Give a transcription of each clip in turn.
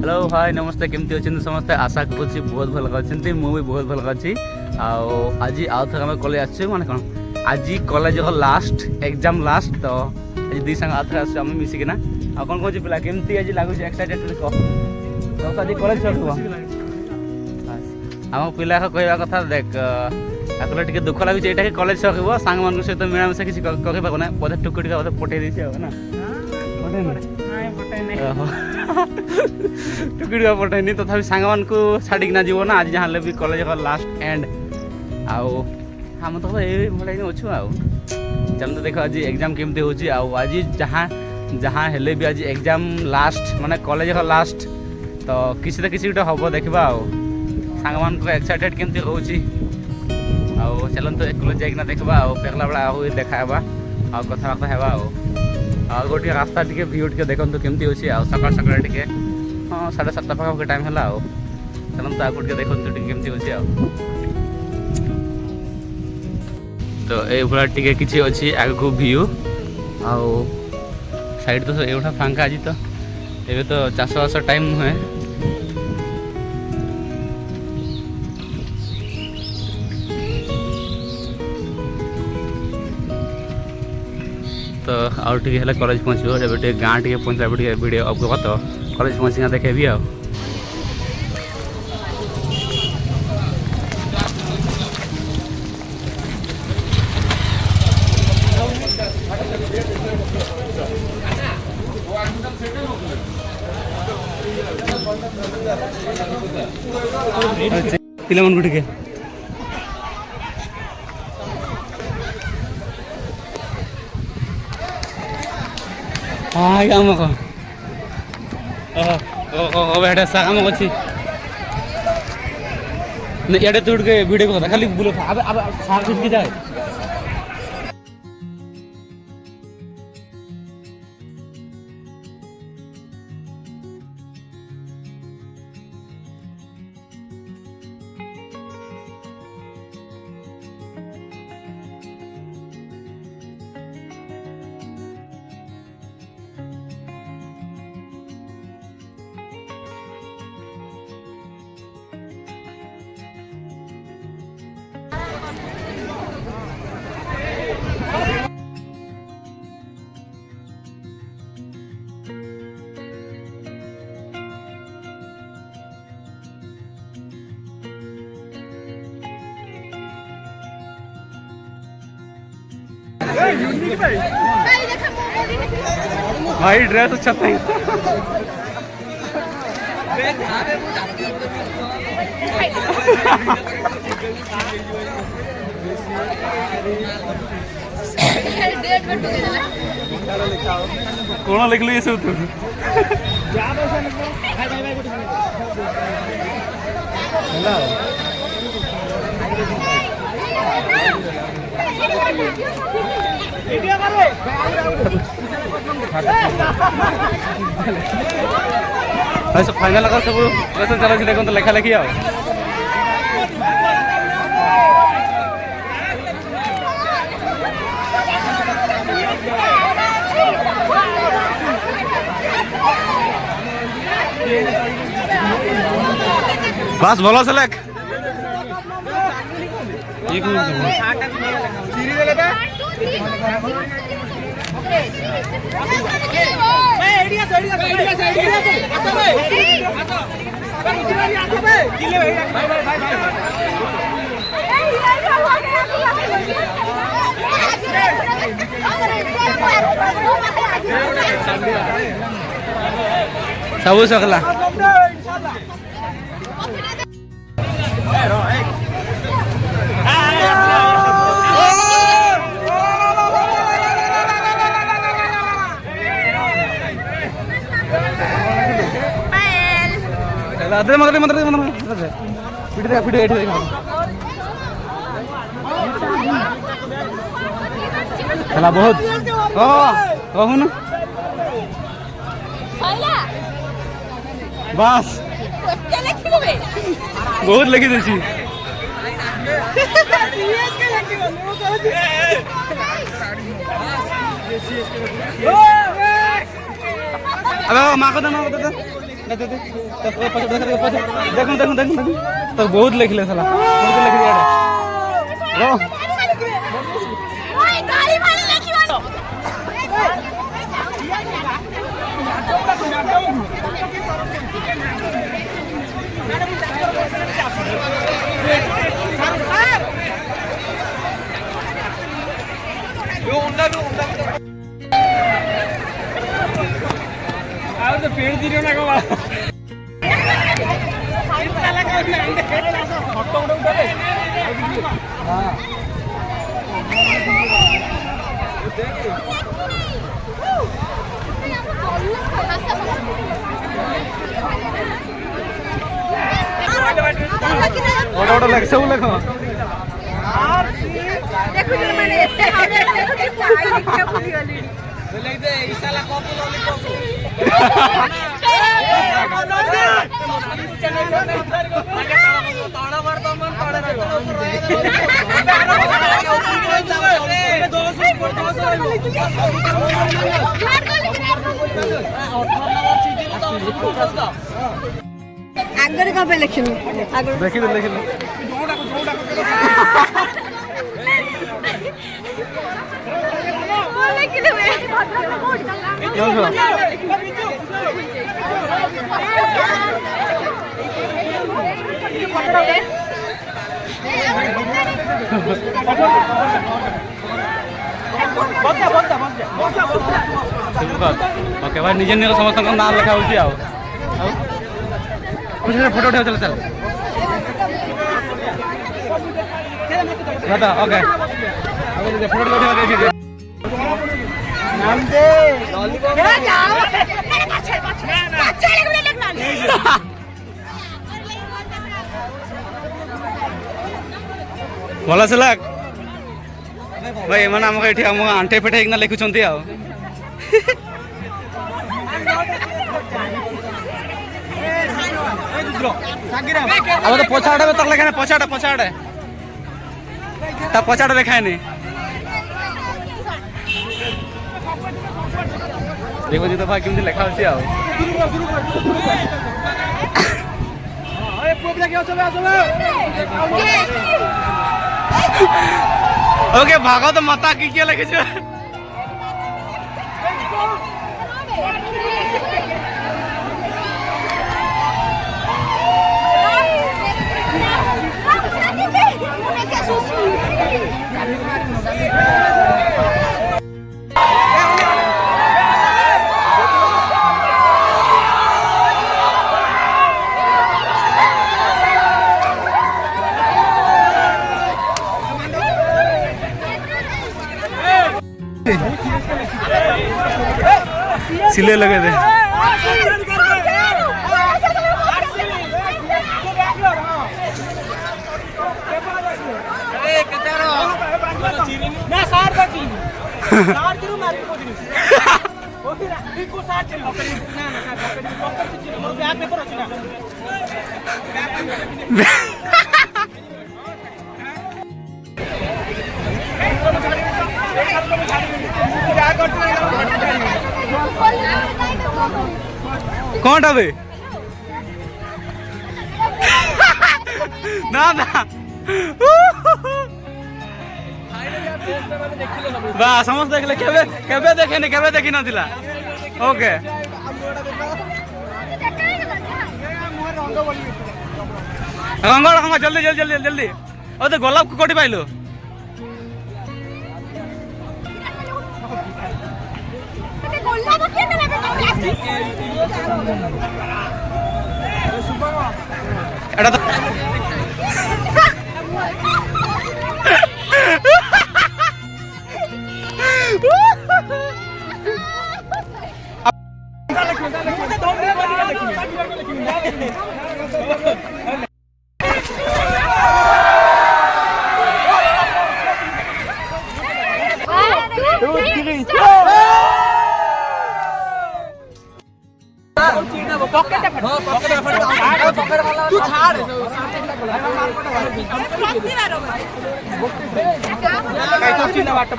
Hello hi नमस्ते केमती अच्छे समस्ते आशा करुँच बहुत भल अच्छे मुझे बहुत भल अच्छी आज आउ थे आम कॉलेज आस माने कौन आज कॉलेज लास्ट एग्जाम लास्ट तो आज दी सांग आउ थे आस मिसिकिना आ कौन कौन पिला केमती आज लगुच एक्साइटेड कह आज कॉलेज सब आम पिला कहवा कथा देख आकले टे दुख लगुच ये कॉलेज सकब सांग मान सहित मिलामिशा किसी कह पाना बोधे टुकु टिका बोधे पठे दी ना टुकड़ी पठेनी तथा सांग मान को छाड़िकिना जीव ना आज जहाँ भी कॉलेज लास्ट एंड आम तो ये अच्छु चल तो देख आज एग्जाम केमती हो आज जहाँ जहाँ हेले भी आज एग्जाम लास्ट माने कॉलेज लास्ट तो किसी तो किसी गोटे हम देखा सांग मान को एक्साइटेड केमती हो चलते कॉलेज जाइना देखा फेरला बेला देखा कथबार्ता है गोटे रास्ता टे भ्यू टे देखते केमती अच्छे सकाल सकाल टे हाँ 7:30 पाखे टाइम है चलते आगे टे देखते केमती अच्छे तो ये टे किसी अच्छी आग को भ्यू आउ साइड तो ये फांका आज तो ये तो चाषबास टाइम नुहे तो आउ टे कॉलेज पहुँचो जब गाँ टे पहुँचा वीडियो अब तो कॉलेज पहुँचिना देखेबी आ पिला मन गुटे हाँ आम कम साम अच्छी इे तू वीडियो कथा खाली बुल साग जाए भाई ड्रेस अच्छा था कौन लिखल ये सब फाइनल सब क्वेश्चन चला देखो तो लेखा लेखी बस भल से लेख सब सकला अरे मत मत वीडियो वीडियो एडिट चला बहुत कहून बस बहुत लिखी देसी अबे माँ को दे देखो देखो देखो तो बहुत लिखले साला बहुत लिख दिया रो ओए गाली मारी लिखियो यो उंडा आ तो पेड़ दिरियो ना को फोटो उठा दे हां ओडो लग सब लखो देखो जो मैंने एते हावे देखो चाय लिखिया भूली गली लग दे ईसाला कॉपी लॉलीपॉप ताड़ा मारता मन ताड़ा आगर का पे लिखियो आगर देखि दे देखि बोले कि ले ओके भाई निजे निजे समस्त नाम लिखा होची आओ फोटो उठा चल चल बता ओके फोटो उठा देखिए नाम दे लॉलीपॉप जाओ अच्छा लिखना भला से लाग भाई एमाने हमके एठी हम आंटे पेटे एकना लिखुचंती आ अब तो पछाड़े में तक लेखाने पछाड़े पछाड़े ता पछाड़े देखाय नहीं देखो जी तो भाई केमती लेखा होची आ ओके भागो तो मता की क्या लगे जो सिले लगे थे कौन बे ना ना बा समस्त देखले केबे केबे देखेनी केबे देखि नथिला ओके रंग रंग जल्दी जल्दी जल्दी जल्दी ओ तो गोलाप को कोठी पाइलो एटा तो तू छाड़ चिन्ह वाट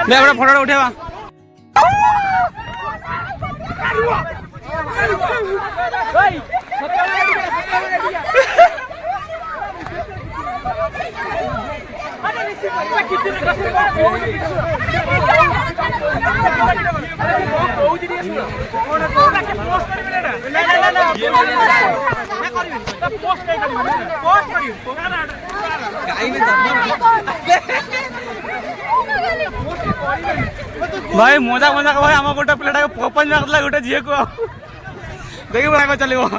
ले बड़ा फोटो उठेवा भाई मजा मजा भाई आम गोटे पिलाटा पपन जाता गोटे झील को देखिए भाई चलो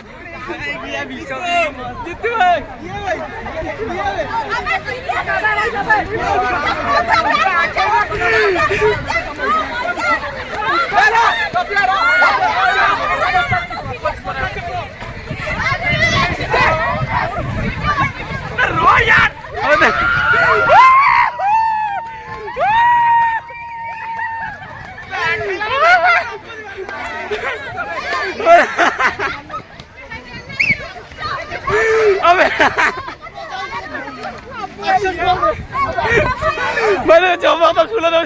मैंने जमा तो खुला था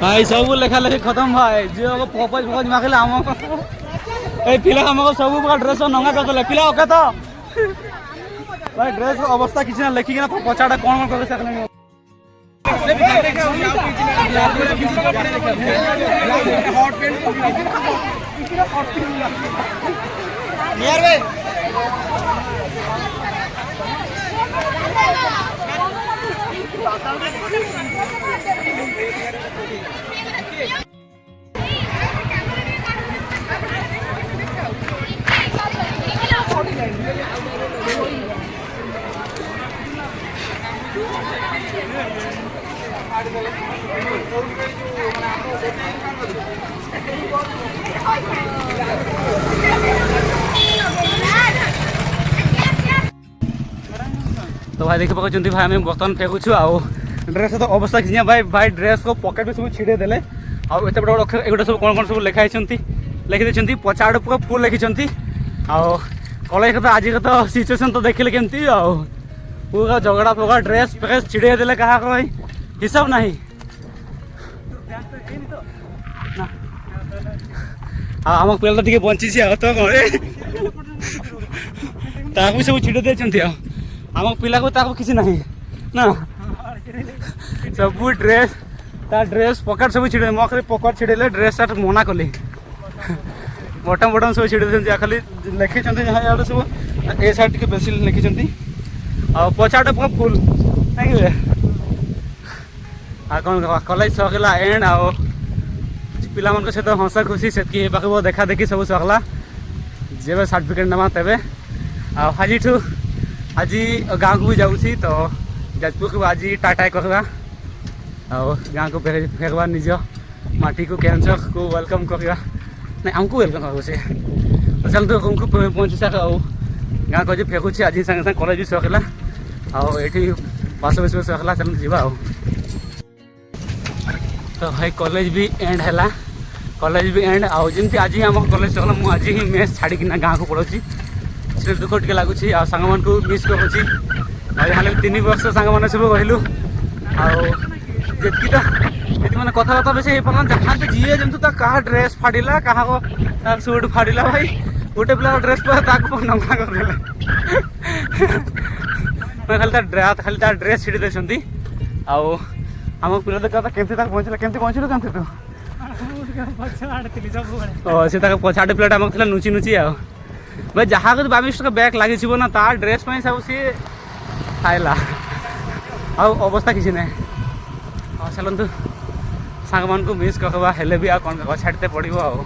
भाई सब लेखा लेखी खत्म भाई जो पपज फपज माखले आम ए पिला हमको सब प्रकार ड्रेस नंगा कर देले पिला ओके तो भाई ड्रेस अवस्था किसी ना लेखी ना पचाड़ा कौन कर सकले तो भाई देखिए पकड़ भाई आम बर्तमान फेकुछु आउ ड्रेस तो अवस्था कि भाई भाई ड्रेस को पकेट में सब छिड़े देले आउ एत बड़ बड़ एगुटा सब कौन कौन सब लिखाई लिखी देती पचाड़ पूरा फुल लिखिं आउ कॉलेज तो आज तो सिचुएसन तो देखिले केमती आउ पूरा झगड़ा फगड़ा ड्रेस फेस छिड़े देले कहा भाई हिसाब नहीं आम पिला टे बंची तो कौन सब छिड़े देती आम पिला को किसी नहीं ना सब ड्रेस ड्रेस पकेट सब छिड़े मो खाली पकेट छिड़े ड्रेस मना कली बटम बटम सब छिड़े देते खाली लिखी जहाँ सब ए साइड टे बेस लिखी पचाटा पूरा फुल आ कौन कॉलेज सकला एंड आ पिला मन सहित हंसा खुशी से पाखे देखा देखी सब सकला जेबे सर्टिफिकेट नवा तेबे आज आज गाँव को भी जाऊँगी तो जाजपुर को आज टाटा करवा और गाँव को फेरवा निज माटी को कैंसर को वेलकम करवा नहीं आमको वेलकम कर से चल तो उनको पहुँची सक गाँव को आज फेकुची आज सागे सागे कॉलेज भी सकला ये पास बस सकला चल जीवा तो भाई कॉलेज भी एंड है कॉलेज भी एंड आमती आज ही आम कॉलेज सकला मुझे आज ही मेस छाड़ी गाँव को पड़ोसी से दुख टे लगुच सांग मान को मिस करुँची यहाँ 3 वर्ष सांग मैंने सब रहीलु आती तो मैंने कथबार्ता बेस हो पारा जहाँ जी जमी क्या ड्रेस फाड़ा क्या सुट फाड़ा भाई गोटे पिला ड्रेस नंगा करदे खाली ड्रेस छिड़ी देती आम पिला देखा केमती पहुँचला केमती पहुँचलु केमती तो से पछाड़े पिलाटा आम थी नुची नुची भाई जहाँ को 22 टका बैग लगी ना तार ड्रेस पे सब सी खाला अवस्था किसी ना चलतु सांग मान को मिस करवा हेले भी आ कौन छाड़ते पड़ो।